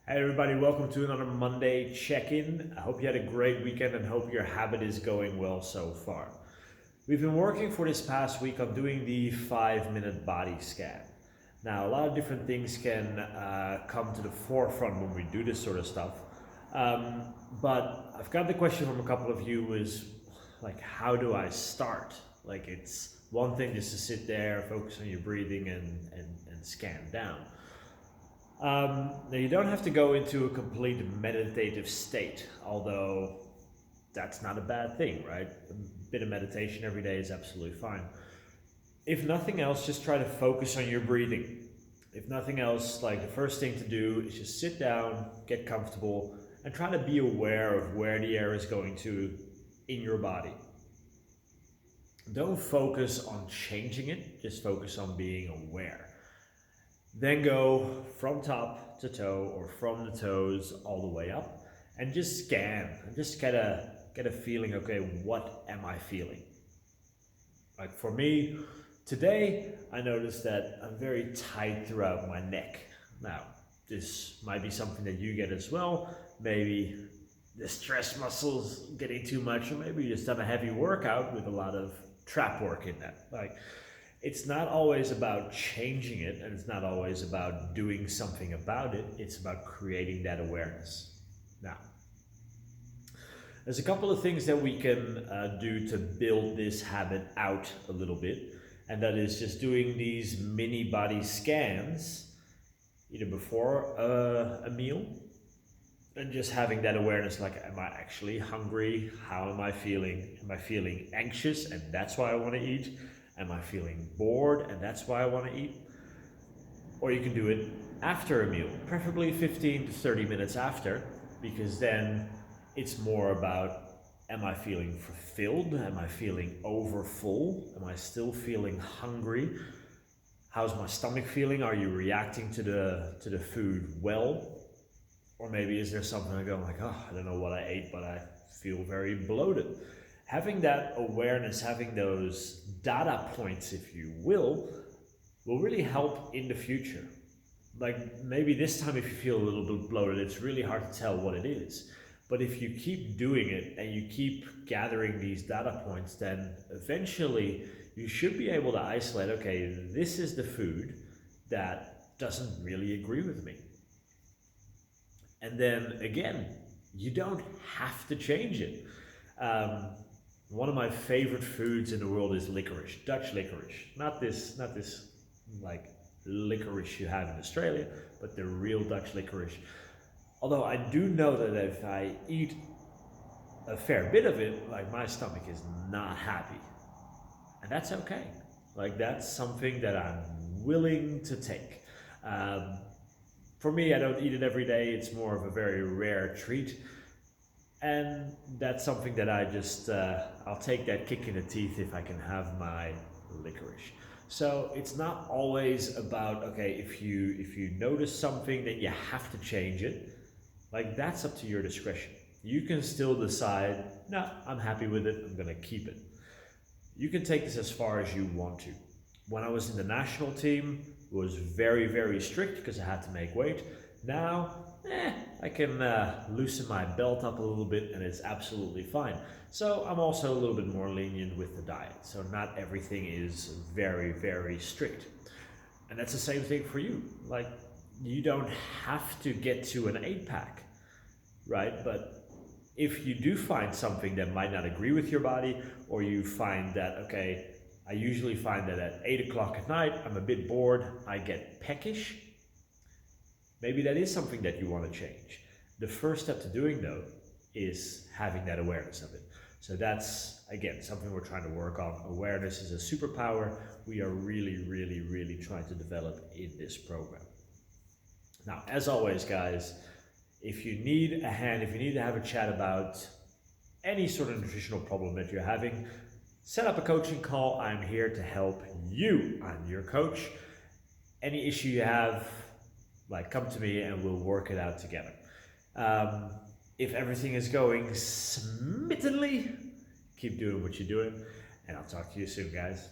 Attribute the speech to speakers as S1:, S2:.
S1: Hey everybody, welcome to another Monday check-in. I hope you had a great weekend and hope your habit is going well so far. We've been working for this past week on doing the 5-minute body scan. Now, a lot of different things can come to the forefront when we do this sort of stuff. But I've got the question from a couple of you is like, how do I start? Like, it's one thing just to sit there, focus on your breathing and scan down. Now you don't have to go into a complete meditative state, although that's not a bad thing, right? A bit of meditation every day is absolutely fine. If nothing else, just try to focus on your breathing. If nothing else, like the first thing to do is just sit down, get comfortable, and try to be aware of where the air is going to in your body. Don't focus on changing it, just focus on being aware. Then go from top to toe or from the toes all the way up and just scan and just get a feeling, okay, what am I feeling? Like for me, today I noticed that I'm very tight throughout my neck. Now, this might be something that you get as well. Maybe the stress muscles getting too much, or maybe you just done a heavy workout with a lot of trap work in that. Like, it's not always about changing it, and it's not always about doing something about it. It's about creating that awareness. Now, there's a couple of things that we can do to build this habit out a little bit, and that is just doing these mini body scans either before a meal and just having that awareness, like, am I actually hungry? How am I feeling? Am I feeling anxious and that's why I want to eat? Am I feeling bored and that's why I want to eat? Or you can do it after a meal, preferably 15 to 30 minutes after, because then it's more about, am I feeling fulfilled? Am I feeling over full? Am I still feeling hungry? How's my stomach feeling? Are you reacting to the food well? Or maybe is there something I go like, oh, I don't know what I ate, but I feel very bloated. Having that awareness, having those data points, if you will really help in the future. Like maybe this time if you feel a little bit bloated, it's really hard to tell what it is. But if you keep doing it and you keep gathering these data points, then eventually you should be able to isolate, okay, this is the food that doesn't really agree with me. And then again, you don't have to change it. One of my favorite foods in the world is licorice, Dutch licorice. Not this like licorice you have in Australia, but the real Dutch licorice. Although I do know that if I eat a fair bit of it, like my stomach is not happy. And that's okay. Like that's something that I'm willing to take. For me, I don't eat it every day. It's more of a very rare treat. And that's something that I just, I'll take that kick in the teeth if I can have my licorice. So it's not always about, okay, if you notice something, then you have to change it. Like that's up to your discretion. You can still decide, no, I'm happy with it, I'm gonna keep it. You can take this as far as you want to. When I was in the national team, it was very, very strict because I had to make weight. Now, I can loosen my belt up a little bit and it's absolutely fine. So I'm also a little bit more lenient with the diet. So not everything is very, very strict. And that's the same thing for you. Like, you don't have to get to an 8-pack, right? But if you do find something that might not agree with your body, or you find that, okay, I usually find that at 8 o'clock at night, I'm a bit bored, I get peckish. Maybe that is something that you want to change. The first step to doing though is having that awareness of it. So that's, again, something we're trying to work on. Awareness is a superpower we are really, really, really trying to develop in this program. Now, as always, guys, if you need a hand, if you need to have a chat about any sort of nutritional problem that you're having, set up a coaching call. I'm here to help you. I'm your coach. Any issue you have, like, come to me and we'll work it out together. If everything is going smittenly, keep doing what you're doing, and I'll talk to you soon, guys.